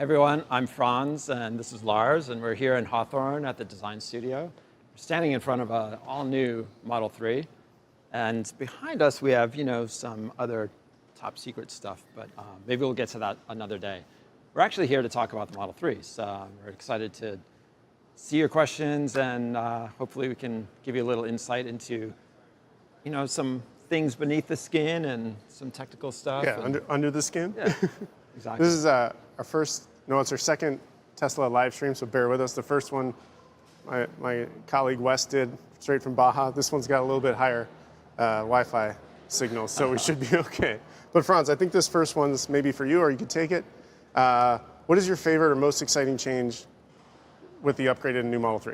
Everyone, I'm Franz, and this is Lars, and we're here in Hawthorne at the design studio. We're standing in front of an all-new Model 3, and behind us we have, some other top secret stuff, but maybe we'll get to that another day. We're actually here to talk about the Model 3s. We're excited to see your questions, and hopefully we can give you a little insight into, some things beneath the skin and some technical stuff. Yeah, under the skin. Yeah, exactly. This is our first, it's our second Tesla live stream, so bear with us. The first one, my colleague Wes did straight from Baja. This one's got a little bit higher Wi-Fi signal, so we should be okay. But Franz, I think this first one's maybe for you, or you could take it. What is your favorite or most exciting change with the upgraded new Model 3?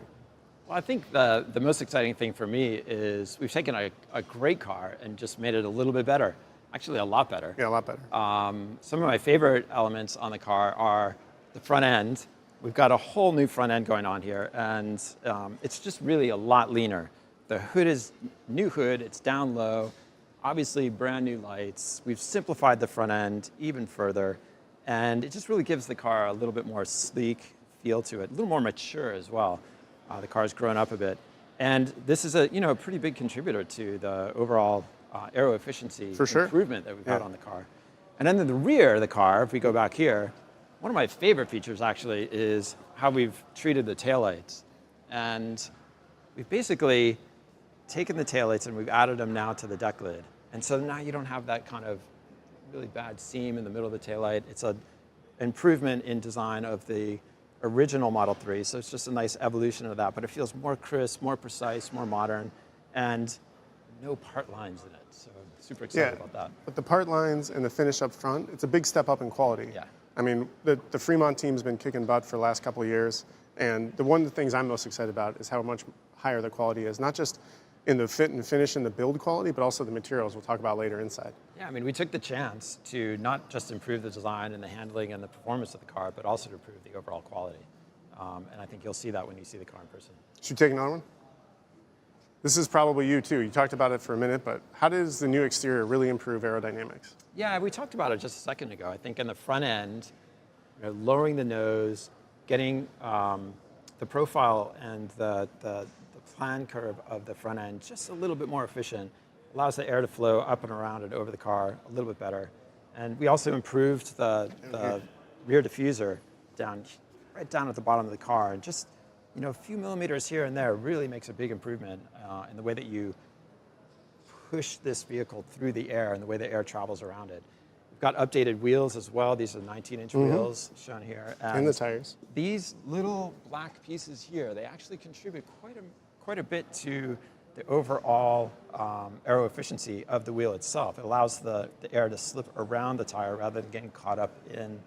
Well, I think the most exciting thing for me is we've taken a great car and just made it a little bit better. Actually, a lot better. Yeah, a lot better. Some of my favorite elements on the car are the front end. We've got a whole new front end going on here, and it's just really a lot leaner. The hood is new hood, it's down low, obviously brand new lights. We've simplified the front end even further, and it just really gives the car a little bit more sleek feel to it, a little more mature as well. The car's grown up a bit. And this is a pretty big contributor to the overall aero efficiency improvement that we've got on the car. And then in the rear of the car, if we go back here, one of my favorite features actually is how we've treated the taillights. And we've basically taken the taillights and we've added them now to the deck lid. And so now you don't have that kind of really bad seam in the middle of the taillight. It's an improvement in design of the original Model 3, so it's just a nice evolution of that, but it feels more crisp, more precise, more modern, and no part lines in it, so super excited about that. But the part lines and the finish up front, it's a big step up in quality. Yeah. I mean, the Fremont team's been kicking butt for the last couple of years, and one of the things I'm most excited about is how much higher the quality is, not just in the fit and finish and the build quality, but also the materials we'll talk about later inside. Yeah, I mean, we took the chance to not just improve the design and the handling and the performance of the car, but also to improve the overall quality. And I think you'll see that when you see the car in person. Should we take another one? This is probably you too. You talked about it for a minute, but how does the new exterior really improve aerodynamics? Yeah, we talked about it just a second ago. I think in the front end, lowering the nose, getting the profile and the plan curve of the front end just a little bit more efficient, allows the air to flow up and around and over the car a little bit better. And we also improved the rear diffuser right down at the bottom of the car, and just a few millimeters here and there really makes a big improvement in the way that you push this vehicle through the air and the way the air travels around it. We've got updated wheels as well. These are 19-inch wheels shown here. And the tires. These little black pieces here, they actually contribute quite a bit to the overall aero efficiency of the wheel itself. It allows the air to slip around the tire rather than getting caught up in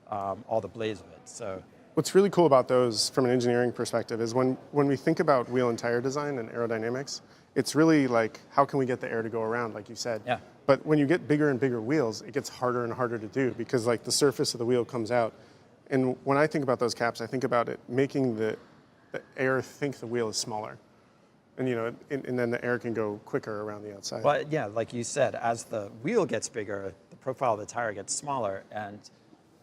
all the blades of it. So what's really cool about those from an engineering perspective is when we think about wheel and tire design and aerodynamics, it's really like, how can we get the air to go around, like you said? Yeah. But when you get bigger and bigger wheels, it gets harder and harder to do because like the surface of the wheel comes out. And when I think about those caps, I think about it making the air think the wheel is smaller. And and then the air can go quicker around the outside. But yeah, like you said, as the wheel gets bigger, the profile of the tire gets smaller, and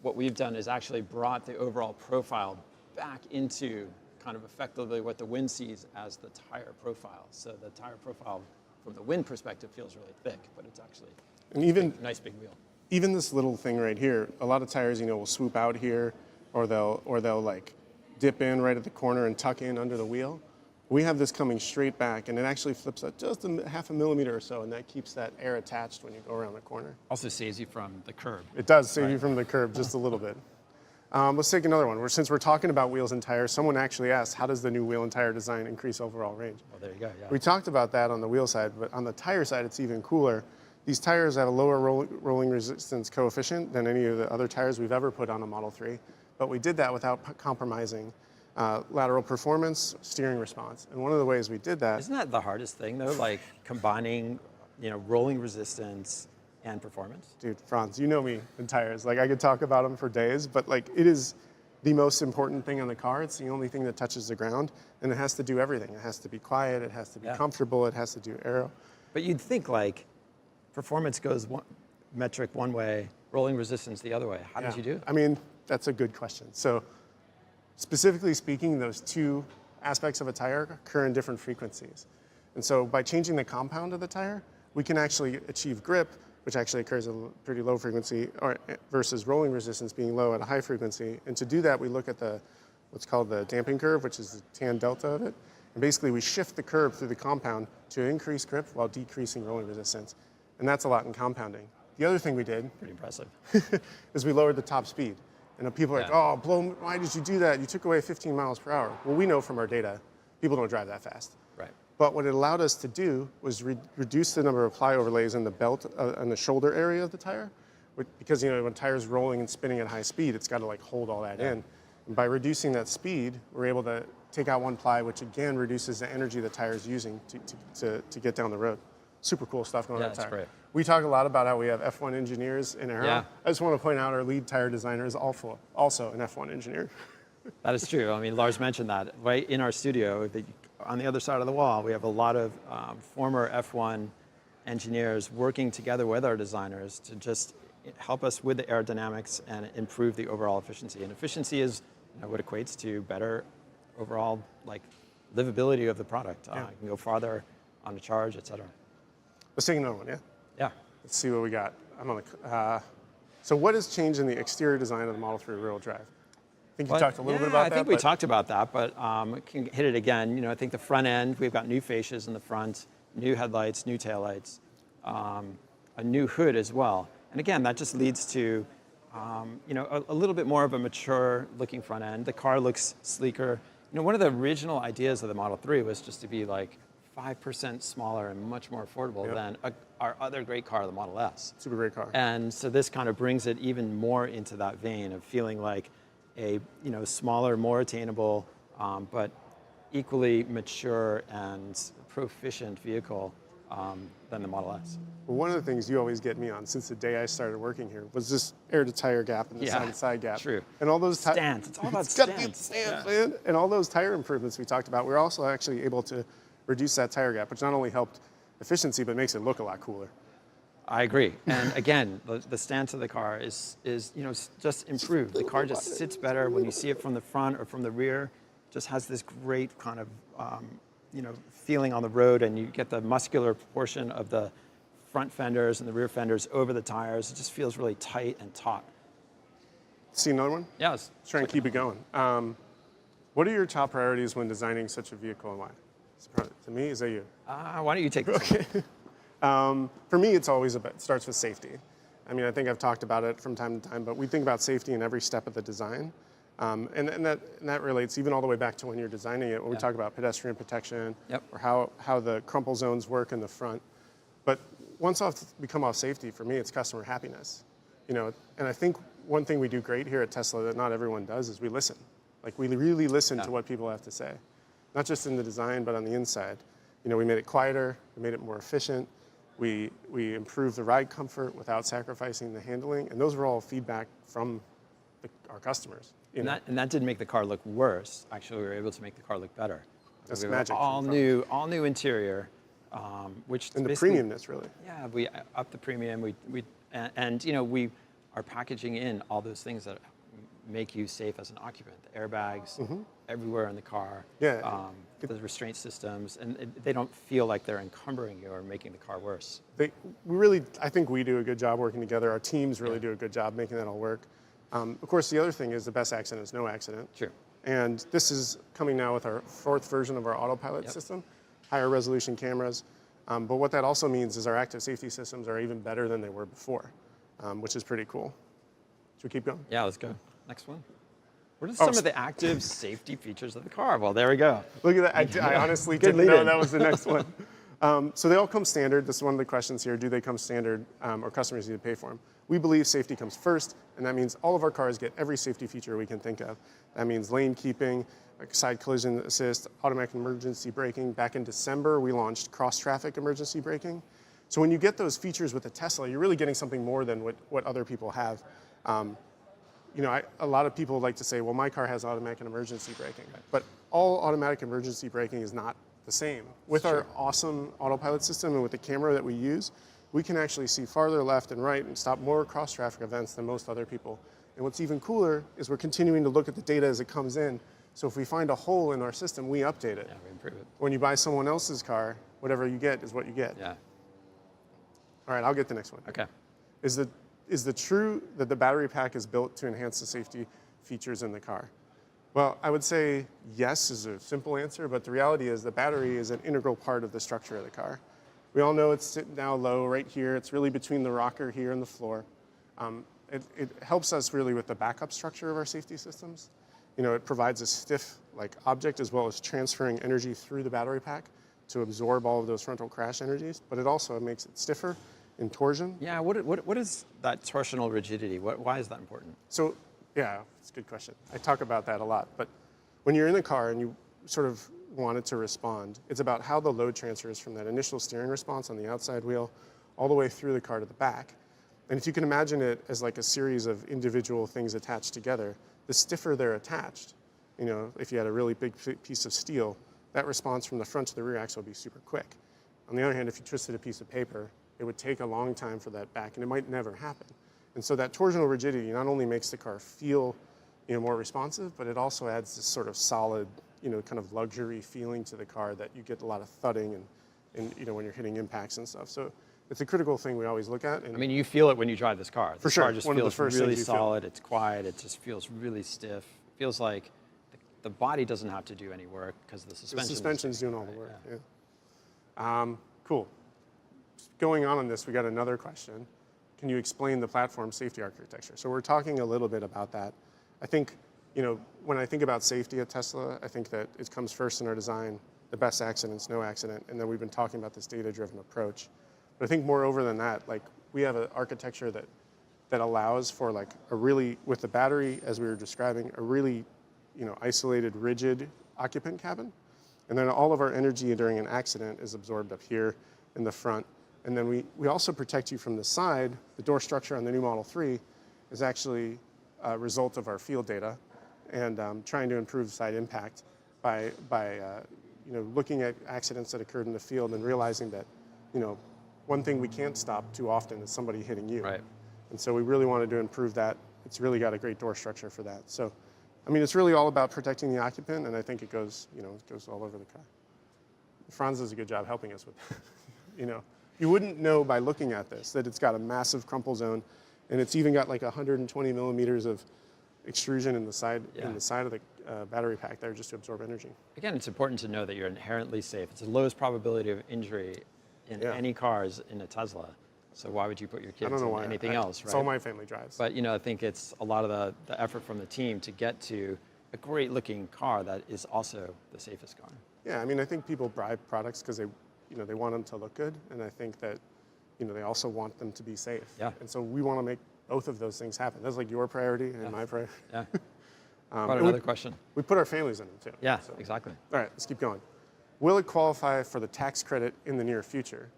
what we've done is actually brought the overall profile back into kind of effectively what the wind sees as the tire profile. So the tire profile from the wind perspective feels really thick, but it's actually a nice big wheel. Even this little thing right here, a lot of tires, will swoop out here, or they'll like dip in right at the corner and tuck in under the wheel. We have this coming straight back, and it actually flips up just half a millimeter or so, and that keeps that air attached when you go around the corner. Also saves you from the curb. It does save you from the curb just a little bit. Let's take another one. Since we're talking about wheels and tires, someone actually asked, how does the new wheel and tire design increase overall range? Well, there you go, yeah. We talked about that on the wheel side, but on the tire side, it's even cooler. These tires have a lower rolling resistance coefficient than any of the other tires we've ever put on a Model 3, but we did that without compromising lateral performance, steering response. And one of the ways we did that... Isn't that the hardest thing, though? Like combining, rolling resistance and performance? Dude, Franz, you know me in tires. Like, I could talk about them for days, but like, it is the most important thing on the car. It's the only thing that touches the ground, and it has to do everything. It has to be quiet, it has to be comfortable, it has to do aero. But you'd think like performance goes metric one way, rolling resistance the other way. How did you do it? I mean, That's a good question. So specifically speaking, those two aspects of a tire occur in different frequencies. And so by changing the compound of the tire, we can actually achieve grip, which actually occurs at a pretty low frequency, versus rolling resistance being low at a high frequency. And to do that, we look at what's called the damping curve, which is the tan delta of it. And basically, we shift the curve through the compound to increase grip while decreasing rolling resistance. And that's a lot in compounding. The other thing we did, Pretty impressive. is we lowered the top speed. And people are like, oh, why did you do that? You took away 15 miles per hour. Well, we know from our data, people don't drive that fast. Right. But what it allowed us to do was reduce the number of ply overlays in the belt and the shoulder area of the tire, because when a tire's rolling and spinning at high speed, it's got to like hold all that in. And by reducing that speed, we're able to take out one ply, which again reduces the energy the tire is using to get down the road. Super cool stuff going on that tire. Great. We talk a lot about how we have F1 engineers in Aero. Yeah. I just want to point out our lead tire designer is also an F1 engineer. That is true. I mean, Lars mentioned that. Right in our studio, on the other side of the wall, we have a lot of former F1 engineers working together with our designers to just help us with the aerodynamics and improve the overall efficiency. And efficiency is what equates to better overall livability of the product. You can go farther on the charge, et cetera. Let's take another one, yeah? Yeah. Let's see what we got. So what has changed in the exterior design of the Model 3 rear-wheel drive? I think you talked a little bit about that. I think we talked about that, but we can hit it again. I think the front end, we've got new fascias in the front, new headlights, new taillights, a new hood as well. And again, that just leads to a little bit more of a mature looking front end. The car looks sleeker. One of the original ideas of the Model 3 was just to be 5% smaller and much more affordable than our other great car, the Model S. Super great car. And so this kind of brings it even more into that vein of feeling like a smaller, more attainable, but equally mature and proficient vehicle than the Model S. Well, one of the things you always get me on since the day I started working here was this air-to-tire gap and the side-to-side gap. True. And all those stance. It's all about stance, man. And all those tire improvements we talked about, we're also actually able to reduce that tire gap, which not only helped efficiency, but makes it look a lot cooler. I agree. And again, the stance of the car is just improved. The car just sits better when you see it from the front or from the rear. Just has this great kind of feeling on the road, and you get the muscular proportion of the front fenders and the rear fenders over the tires. It just feels really tight and taut. See another one? Yeah. Let's try and keep it going. What are your top priorities when designing such a vehicle, and why? To me, is that you? Why don't you take this one? For me, it starts with safety. I mean, I think I've talked about it from time to time, but we think about safety in every step of the design. And that relates even all the way back to when you're designing it, when we talk about pedestrian protection or how the crumple zones work in the front. But once we come off safety, for me, it's customer happiness. And I think one thing we do great here at Tesla that not everyone does is we listen. We really listen to what people have to say. Not just in the design, but on the inside. We made it quieter, we made it more efficient, we improved the ride comfort without sacrificing the handling, and those were all feedback from our customers. And that didn't make the car look worse. Actually, we were able to make the car look better. That's magic. All new interior, which and the premiumness, really. Yeah, we upped the premium. We are packaging in all those things that make you safe as an occupant. The airbags everywhere in the car. Yeah. The restraint systems, and they don't feel like they're encumbering you or making the car worse. I think we do a good job working together. Our teams really do a good job making that all work. Of course, the other thing is the best accident is no accident. Sure. And this is coming now with our 4th version of our autopilot system, higher resolution cameras. But what that also means is our active safety systems are even better than they were before, which is pretty cool. Should we keep going? Yeah, let's go. Next one. What are some of the active safety features of the car? Well, there we go. Look at that. I honestly didn't know that was the next one. So they all come standard. This is one of the questions here. Do they come standard or customers need to pay for them? We believe safety comes first, and that means all of our cars get every safety feature we can think of. That means lane keeping, side collision assist, automatic emergency braking. Back in December, we launched cross-traffic emergency braking. So when you get those features with a Tesla, you're really getting something more than what other people have. A lot of people like to say, well, my car has automatic and emergency braking. But all automatic emergency braking is not the same. With our awesome autopilot system and with the camera that we use, we can actually see farther left and right and stop more cross-traffic events than most other people. And what's even cooler is we're continuing to look at the data as it comes in. So if we find a hole in our system, we update it. Yeah, we improve it. When you buy someone else's car, whatever you get is what you get. Yeah. All right, I'll get the next one. Okay. Is it true that the battery pack is built to enhance the safety features in the car? Well, I would say yes is a simple answer, but the reality is the battery is an integral part of the structure of the car. We all know it's sitting down low right here. It's really between the rocker here and the floor. It helps us really with the backup structure of our safety systems. You know, it provides a stiff object as well as transferring energy through the battery pack to absorb all of those frontal crash energies, but it also makes it stiffer in torsion. Yeah, what is that torsional rigidity? Why is that important? So, yeah, it's a good question. I talk about that a lot, but when you're in the car and you sort of want it to respond, it's about how the load transfers from that initial steering response on the outside wheel all the way through the car to the back. And if you can imagine it as like a series of individual things attached together, the stiffer they're attached, you know, if you had a really big piece of steel, that response from the front to the rear axle would be super quick. On the other hand, if you twisted a piece of paper, it would take a long time for that back, and it might never happen. And so that torsional rigidity not only makes the car feel, you know, more responsive, but it also adds this sort of solid, you know, kind of luxury feeling to the car that you get a lot of thudding and you know, when you're hitting impacts and stuff. So it's a critical thing we always look at. And I mean, you feel it when you drive this car. For This sure. car just One of the feels first really things you feel. solid. It's quiet. It just feels really stiff. It feels like the body doesn't have to do any work because the the suspension. suspension's doing all the work. Yeah. Yeah. Cool. Going on this, we got another question. Can you explain the platform safety architecture? So we're talking a little bit about that. I think, you know, when I think about safety at Tesla, I think that it comes first in our design, the best accidents, no accident, and then we've been talking about this data-driven approach. But I think moreover than that, like we have an architecture that allows for like a really, with the battery, as we were describing, a really, you know, isolated, rigid occupant cabin. And then all of our energy during an accident is absorbed up here in the front. And then we also protect you from the side. The door structure on the new Model 3 is actually a result of our field data and trying to improve side impact by you know, looking at accidents that occurred in the field and realizing that, you know, one thing we can't stop too often is somebody hitting you. Right. And so we really wanted to improve that. It's really got a great door structure for that. So, I mean, it's really all about protecting the occupant, and I think it goes, you know, it goes all over the car. Franz does a good job helping us with that. You know, you wouldn't know by looking at this that it's got a massive crumple zone, and it's even got like 120 millimeters of extrusion in the side of the battery pack there just to absorb energy. Again, it's important to know that you're inherently safe. It's the lowest probability of injury in any cars in a Tesla. So why would you put your kids in anything else, right? It's all my family drives. But you know, I think it's a lot of the effort from the team to get to a great looking car that is also the safest car. Yeah, I mean, I think people buy products because they, you know, they want them to look good, and I think that, you know, they also want them to be safe. Yeah. And so we want to make both of those things happen. That's like your priority and my priority. Yeah. What another question? We put our families in them too. Yeah, so. exactly. All right, let's keep going. Will it qualify for the tax credit in the near future?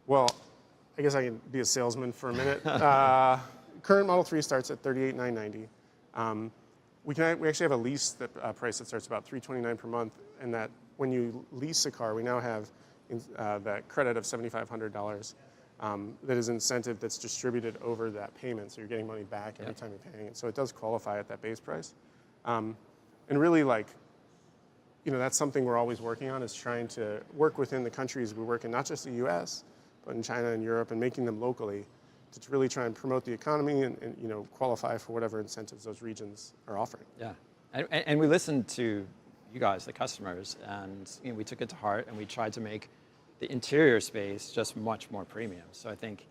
Well, I guess I can be a salesman for a minute. Current Model 3 starts at $38,990. We actually have a lease price that starts about $329 per month, and that when you lease a car, we now have that credit of $7,500 that is incentive that's distributed over that payment, so you're getting money back every time you're paying it. So it does qualify at that base price. And really, like, you know, that's something we're always working on, is trying to work within the countries we work in, not just the US, but in China and Europe, and making them locally to really try and promote the economy and you know, qualify for whatever incentives those regions are offering. Yeah, and we listened to you guys, the customers, and you know, we took it to heart, and we tried to make the interior space just much more premium. So I think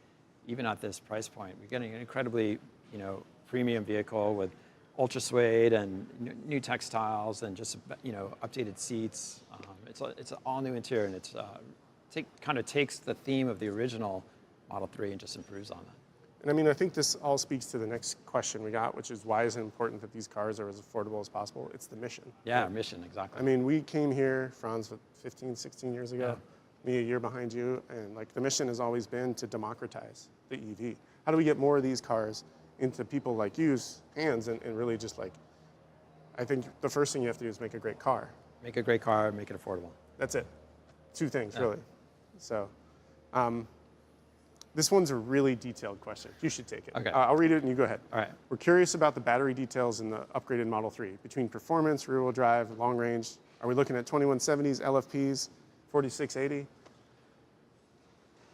even at this price point, we're getting an incredibly, you know, premium vehicle with ultra suede and new textiles and just, you know, updated seats. It's an all new interior, and it's kind of takes the theme of the original Model 3 and just improves on that. And I mean, I think this all speaks to the next question we got, which is why is it important that these cars are as affordable as possible? It's the mission. Yeah, our mission, exactly. I mean, we came here, Franz, 15, 16 years ago, me a year behind you, and like the mission has always been to democratize the EV. How do we get more of these cars into people like you's hands and really just like, I think the first thing you have to do is make a great car. Make a great car, make it affordable. That's it. Two things, really. So, This one's a really detailed question. You should take it. Okay. I'll read it and you go ahead. All right. We're curious about the battery details in the upgraded Model 3 between performance, rear-wheel drive, long range. Are we looking at 2170s, LFPs, 4680?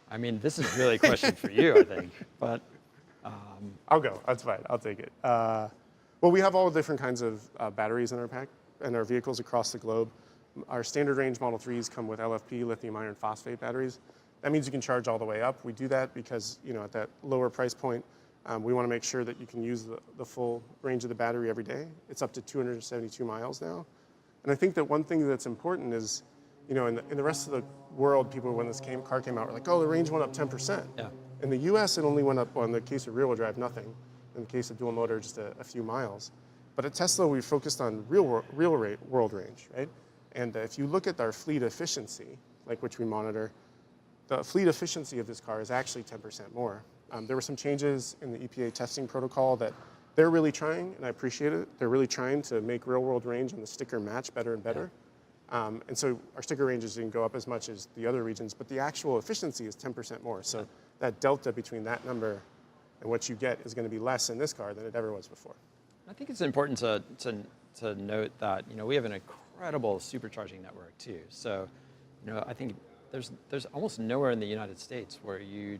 I mean, this is really a question for you, I think. But I'll go. That's fine. I'll take it. Well, we have all different kinds of batteries in our pack and our vehicles across the globe. Our standard range Model 3s come with LFP, lithium iron phosphate batteries. That means you can charge all the way up. We do that because, at that lower price point, we want to make sure that you can use the full range of the battery every day. It's up to 272 miles now. And I think that one thing that's important is, in the rest of the world, people, when this car came out, were like, oh, the range went up 10%. yeah. In the US, it only went up, in the case of rear-wheel drive, nothing. In the case of dual motor, just a few miles. But at Tesla, we focused on real world range, right? And if you look at our fleet efficiency, which we monitor, the fleet efficiency of this car is actually 10% more. There were some changes in the EPA testing protocol that they're really trying, and I appreciate it. They're really trying to make real-world range and the sticker match better and better. Yeah. And so our sticker ranges didn't go up as much as the other regions, but the actual efficiency is 10% more. So that delta between that number and what you get is going to be less in this car than it ever was before. I think it's important to note that we have an incredible supercharging network too. So, I think there's almost nowhere in the United States where you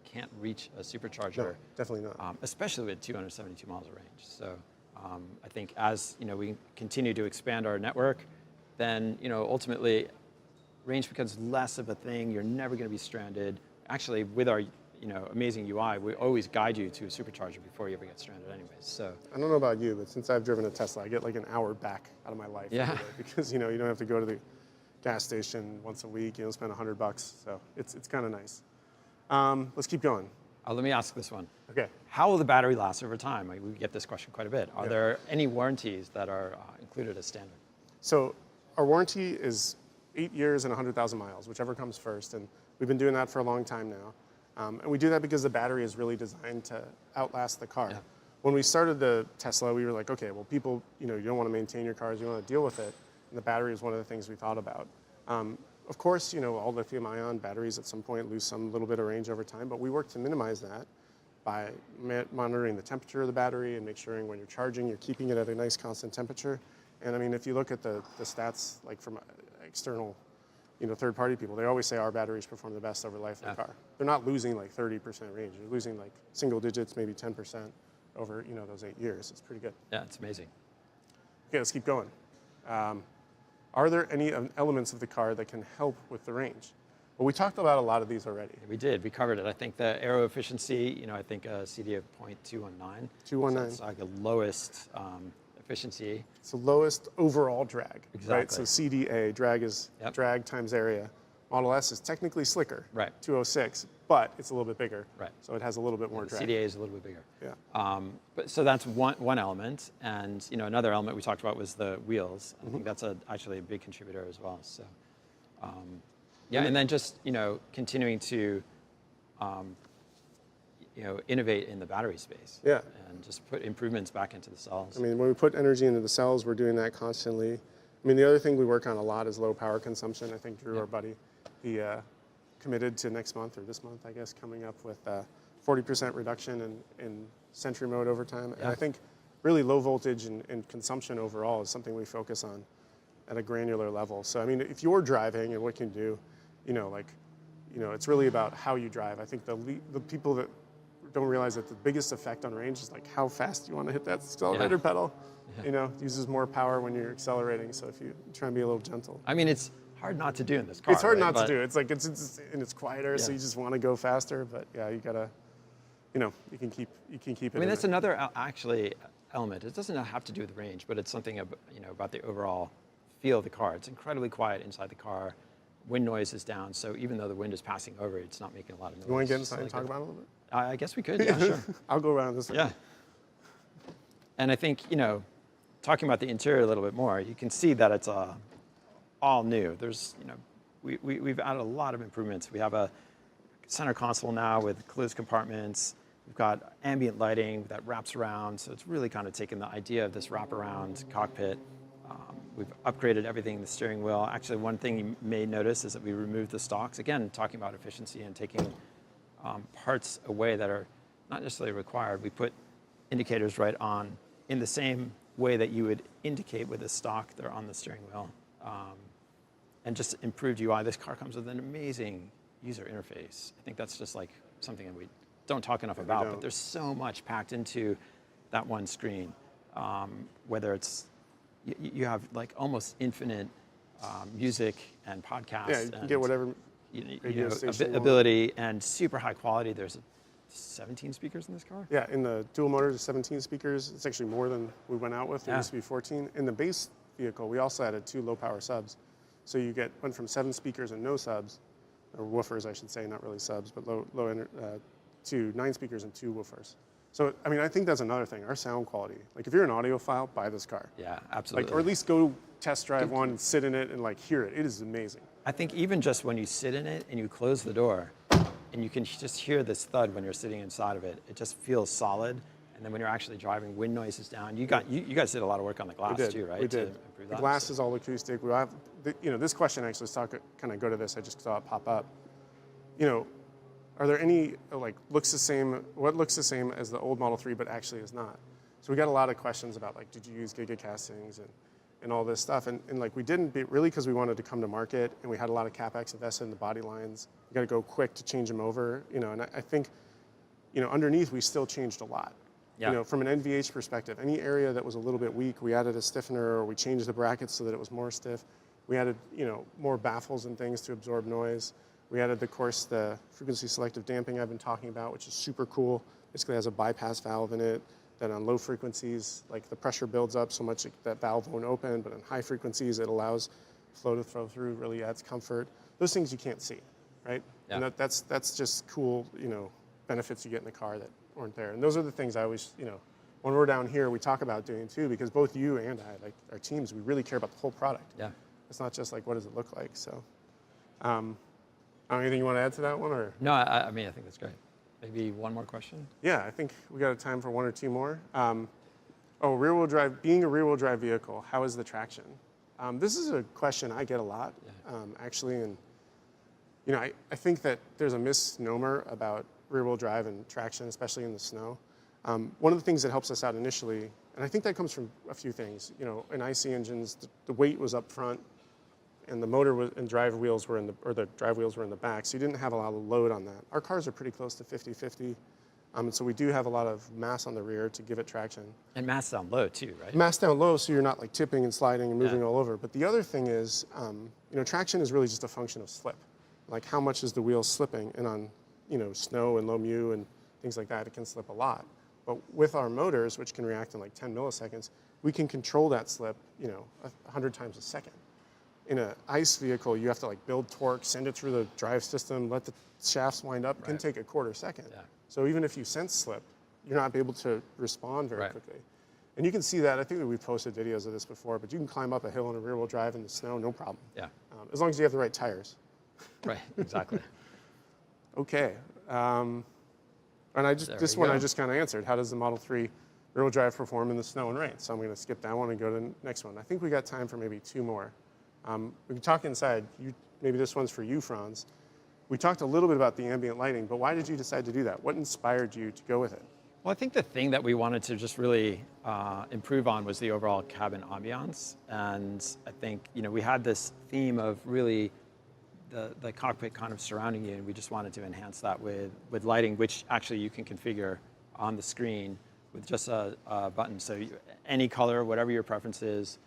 can't reach a supercharger. No, definitely not. Especially with 272 miles of range. So, I think as we continue to expand our network, then ultimately range becomes less of a thing. You're never going to be stranded. Actually, with our amazing UI, we always guide you to a supercharger before you ever get stranded anyways. So I don't know about you, but since I've driven a Tesla, I get like an hour back out of my life. Yeah. Because you don't have to go to the gas station once a week, spend $100. So it's kind of nice. Let's keep going. let me ask this one. Okay. How will the battery last over time? We get this question quite a bit. Are Yeah. there any warranties that are included as standard? So our warranty is 8 years and 100,000 miles, whichever comes first. And we've been doing that for a long time now. And we do that because the battery is really designed to outlast the car. Yeah. When we started the Tesla, we were like, okay, well, people, you don't want to maintain your cars, you want to deal with it. And the battery is one of the things we thought about. Of course, all lithium-ion batteries at some point lose some little bit of range over time, but we work to minimize that by monitoring the temperature of the battery and make sure when you're charging, you're keeping it at a nice constant temperature. And I mean, if you look at the stats, like from external, third-party people, they always say our batteries perform the best over the life of the car. They're not losing like 30% range. They're losing like single digits, maybe 10% over, those 8 years. It's pretty good. Yeah, it's amazing. Okay, let's keep going. Are there any elements of the car that can help with the range? Well, we talked about a lot of these already. We did. We covered it. I think the aero efficiency, I think a CD of 0.219. 219. So it's like the lowest efficiency. It's the lowest overall drag. Exactly. Right? So CDA, drag is drag times area. Model S is technically slicker, right. 206, but it's a little bit bigger. Right. So it has a little bit more drag. CDA is a little bit bigger. Yeah. But so that's one element, and another element we talked about was the wheels. I think that's actually a big contributor as well. So, yeah, and then just continuing to innovate in the battery space. Yeah. And just put improvements back into the cells. I mean, when we put energy into the cells, we're doing that constantly. I mean, the other thing we work on a lot is low power consumption. I think Drew, our buddy, he committed to next month or this month, I guess, coming up with 40% reduction in Sentry mode over time. And I think really low voltage and consumption overall is something we focus on at a granular level. So, I mean, if you're driving and what you can do, it's really about how you drive. I think the people that don't realize that the biggest effect on range is like how fast you want to hit that accelerator pedal. It uses more power when you're accelerating. So if you try and be a little gentle. I mean, it's hard not to do in this car. It's hard right? not to do. It's like it's quieter, so you just want to go faster. But yeah, you gotta, you can keep it. I mean, that's another actually element. It doesn't have to do with range, but it's something about the overall feel of the car. It's incredibly quiet inside the car. Wind noise is down, so even though the wind is passing over, it's not making a lot of noise. You want to get inside and talk about it a little bit? I guess we could. Yeah, sure. I'll go around this way. Yeah. And I think talking about the interior a little bit more, you can see that it's all new. There's, we've added a lot of improvements. We have a center console now with closed compartments. We've got ambient lighting that wraps around, so it's really kind of taken the idea of this wraparound cockpit. We've upgraded everything in the steering wheel. Actually, one thing you may notice is that we removed the stalks. Again, talking about efficiency and taking parts away that are not necessarily required. We put indicators right on in the same way that you would indicate with a stock there on the steering wheel, and just improved UI. This car comes with an amazing user interface. I think that's just like something that we don't talk enough about, but there's so much packed into that one screen. Whether it's, you have like almost infinite music and podcasts. Yeah, you can get whatever ability and super high quality. There's 17 speakers in this car? Yeah, in the dual motors, there's 17 speakers. It's actually more than we went out with. There used to be 14. In the base vehicle, we also added 2 low power subs. So you went from 7 speakers and no subs, or woofers, I should say, not really subs, but to 9 speakers and 2 woofers. So, I mean, I think that's another thing, our sound quality. Like, if you're an audiophile, buy this car. Yeah, absolutely. Like, or at least go test drive one, sit in it, and like hear it. It is amazing. I think even just when you sit in it and you close the door, and you can just hear this thud when you're sitting inside of it, it just feels solid. And then when you're actually driving, wind noise is down. You guys did a lot of work on the glass too, right? We did. The glass is all acoustic. We have, this question actually, kind of go to this. I just saw it pop up. Are there any what looks the same as the old Model 3 but actually is not? So we got a lot of questions about like, did you use Giga castings and all this stuff? And like we didn't really because we wanted to come to market and we had a lot of CapEx invested in the body lines. You got to go quick to change them over, and I think, underneath we still changed a lot. Yeah. From an NVH perspective, any area that was a little bit weak, we added a stiffener or we changed the brackets so that it was more stiff. We added, more baffles and things to absorb noise. We added, of course, the frequency selective damping I've been talking about, which is super cool. Basically has a bypass valve in it that on low frequencies, like the pressure builds up so much that valve won't open, but on high frequencies, it allows flow to flow through, really adds comfort. Those things you can't see, right? Yeah. And that's just cool, benefits you get in the car that weren't there. And those are the things I always, when we're down here, we talk about doing too, because both you and I, like our teams, we really care about the whole product. Yeah. It's not just like, what does it look like? So, anything you want to add to that one, or? No, I mean, I think that's great. Maybe one more question? Yeah, I think we got time for one or two more. Rear-wheel drive, being a rear-wheel drive vehicle, how is the traction? This is a question I get a lot, actually, and I think that there's a misnomer about rear-wheel drive and traction, especially in the snow. One of the things that helps us out initially, and I think that comes from a few things. In IC engines, the weight was up front, and the motor and drive wheels were the drive wheels were in the back, so you didn't have a lot of load on that. Our cars are pretty close to 50-50, and so we do have a lot of mass on the rear to give it traction. And mass down low too, right? Mass down low, so you're not like tipping and sliding and moving all over. But the other thing is, traction is really just a function of slip. Like how much is the wheel slipping? And on, snow and low mu and things like that, it can slip a lot. But with our motors, which can react in like 10 milliseconds, we can control that slip, 100 times a second. In an ICE vehicle, you have to like build torque, send it through the drive system, let the shafts wind up. It can take a quarter second. Yeah. So even if you sense slip, you're not able to respond very quickly. And you can see that. I think that we've posted videos of this before, but you can climb up a hill in a rear-wheel drive in the snow, no problem. Yeah. As long as you have the right tires. Right, exactly. Okay. And I just kind of answered. How does the Model 3 rear-wheel drive perform in the snow and rain? So I'm going to skip that one and go to the next one. I think we got time for maybe two more. We can talk inside. Maybe this one's for you, Franz. We talked a little bit about the ambient lighting, but why did you decide to do that? What inspired you to go with it? Well, I think the thing that we wanted to just really improve on was the overall cabin ambiance. And I think, we had this theme of really the cockpit kind of surrounding you, and we just wanted to enhance that with lighting, which actually you can configure on the screen with just a button. So any color, whatever your preference is,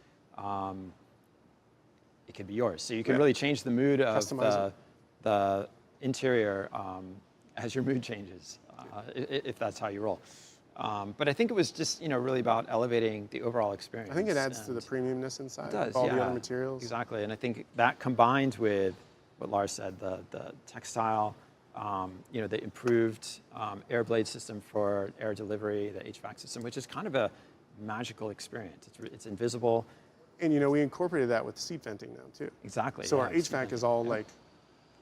it could be yours. So you can really change the mood of the interior as your mood changes, if that's how you roll. But I think it was just, really about elevating the overall experience. I think it adds to the premiumness inside. It does, all the other materials. Exactly, and I think that combined with what Lars said, the textile, the improved air blade system for air delivery, the HVAC system, which is kind of a magical experience. It's invisible. And we incorporated that with seat venting now too. Exactly. So our HVAC is all like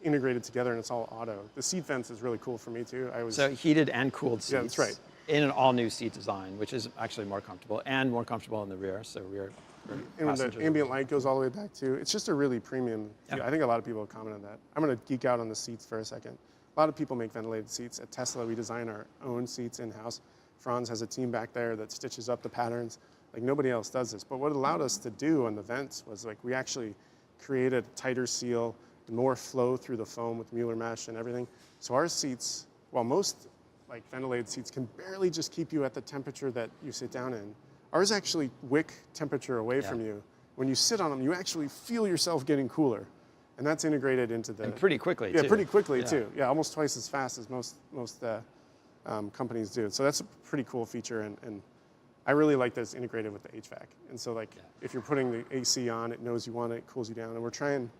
integrated together, and it's all auto. The seat vents is really cool for me too. So heated and cooled seats. Yeah, that's right. In an all-new seat design, which is actually more comfortable and more comfortable in the rear. So rear. And when the ambient light goes all the way back too, it's just a really premium. Yeah. I think a lot of people have commented on that. I'm going to geek out on the seats for a second. A lot of people make ventilated seats. At Tesla, we design our own seats in-house. Franz has a team back there that stitches up the patterns. Like nobody else does this. But what it allowed us to do on the vents was like we actually created a tighter seal, more flow through the foam with Mueller mesh and everything. So our seats, while most like ventilated seats can barely just keep you at the temperature that you sit down in, ours actually wick temperature away from you. When you sit on them, you actually feel yourself getting cooler. And that's integrated into the... And pretty quickly, yeah, too. pretty quickly, too. Yeah, almost twice as fast as most companies do. So that's a pretty cool feature, and I really like that it's integrated with the HVAC. And so, like, if you're putting the AC on, it knows you want it, it cools you down. And we're trying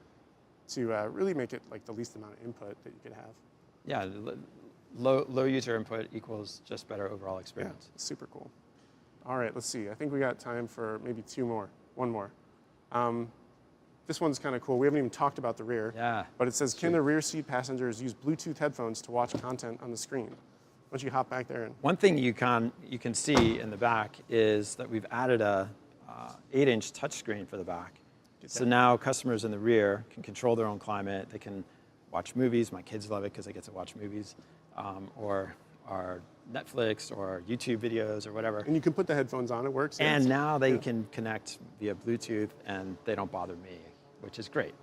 to really make it, like, the least amount of input that you could have. Yeah, low user input equals just better overall experience. Yeah, super cool. All right, let's see. I think we got time for maybe one more. This one's kind of cool. We haven't even talked about the rear. Yeah. But it says, can the rear seat passengers use Bluetooth headphones to watch content on the screen? Why don't you hop back there? One thing you can see in the back is that we've added a 8-inch touchscreen for the back. So now customers in the rear can control their own climate. They can watch movies. My kids love it because they get to watch movies, or Netflix or YouTube videos or whatever. And you can put the headphones on, it works. And now they can connect via Bluetooth and they don't bother me, which is great.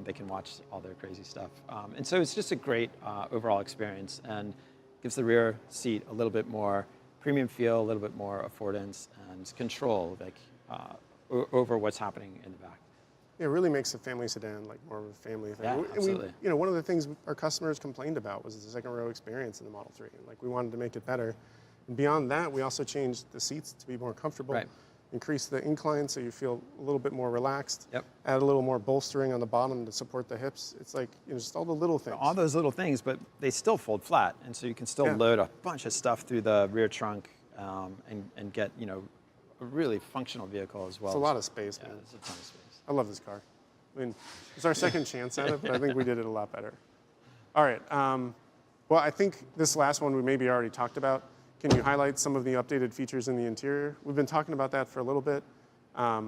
They can watch all their crazy stuff. And so it's just a great overall experience and gives the rear seat a little bit more premium feel, a little bit more affordance and control over what's happening in the back. Yeah, it really makes a family sedan like more of a family thing. Yeah, absolutely. One of the things our customers complained about was the second row experience in the Model 3. Like we wanted to make it better. And beyond that, we also changed the seats to be more comfortable. Increase the incline so you feel a little bit more relaxed. Add a little more bolstering on the bottom to support the hips. It's like just all the little things. All those little things, but they still fold flat, and so you can still load a bunch of stuff through the rear trunk and get a really functional vehicle as well. It's a lot of space, man. It's a ton of space. I love this car. I mean, it's our second chance at it, but I think we did it a lot better. All right. Well, I think this last one we maybe already talked about. Can you highlight some of the updated features in the interior? We've been talking about that for a little bit. I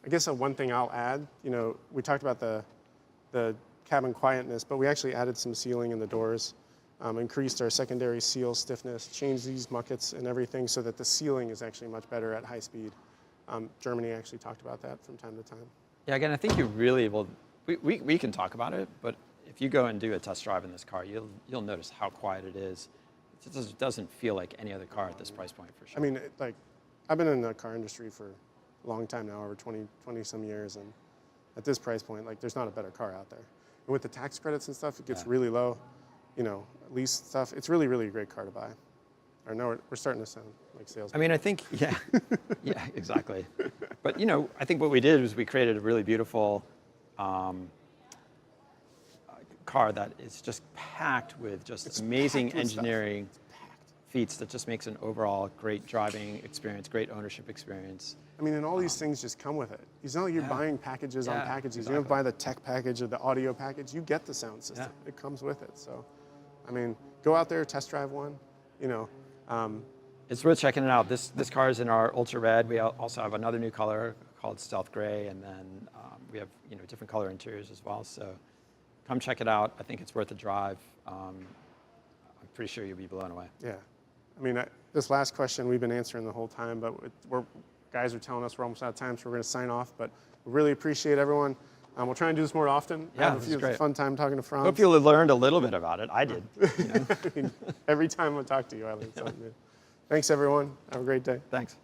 guess one thing I'll add, we talked about the cabin quietness, but we actually added some sealing in the doors, increased our secondary seal stiffness, changed these muckets and everything so that the sealing is actually much better at high speed. Germany actually talked about that from time to time. Yeah, again, I think you really will. We can talk about it, but if you go and do a test drive in this car, you'll notice how quiet it is. It doesn't feel like any other car at this price point, for sure. I mean, I've been in the car industry for a long time now, over 20 some years, and at this price point, there's not a better car out there. And with the tax credits and stuff, it gets really low. Lease stuff. It's really, really a great car to buy. Or no, we're starting to sound like salesmen. I mean, I think, yeah, exactly. But I think what we did was we created a really beautiful car that is just packed with just amazing engineering feats that just makes an overall great driving experience, great ownership experience. I mean, and all these things just come with it. It's not like you're buying packages on packages. Exactly. You don't buy the tech package or the audio package. You get the sound system. It comes with it. So, I mean, go out there, test drive one. It's worth checking it out. This car is in our Ultra Red. We also have another new color called Stealth Gray, and then we have different color interiors as well. So come check it out. I think it's worth a drive. I'm pretty sure you'll be blown away. Yeah. I mean, this last question we've been answering the whole time, but guys are telling us we're almost out of time, so we're going to sign off. But we really appreciate everyone. We'll try and do this more often. Yeah, it was a fun time talking to Franz. Hope you learned a little bit about it. I did. I mean, every time I talk to you, I learn something new. Thanks, everyone. Have a great day. Thanks.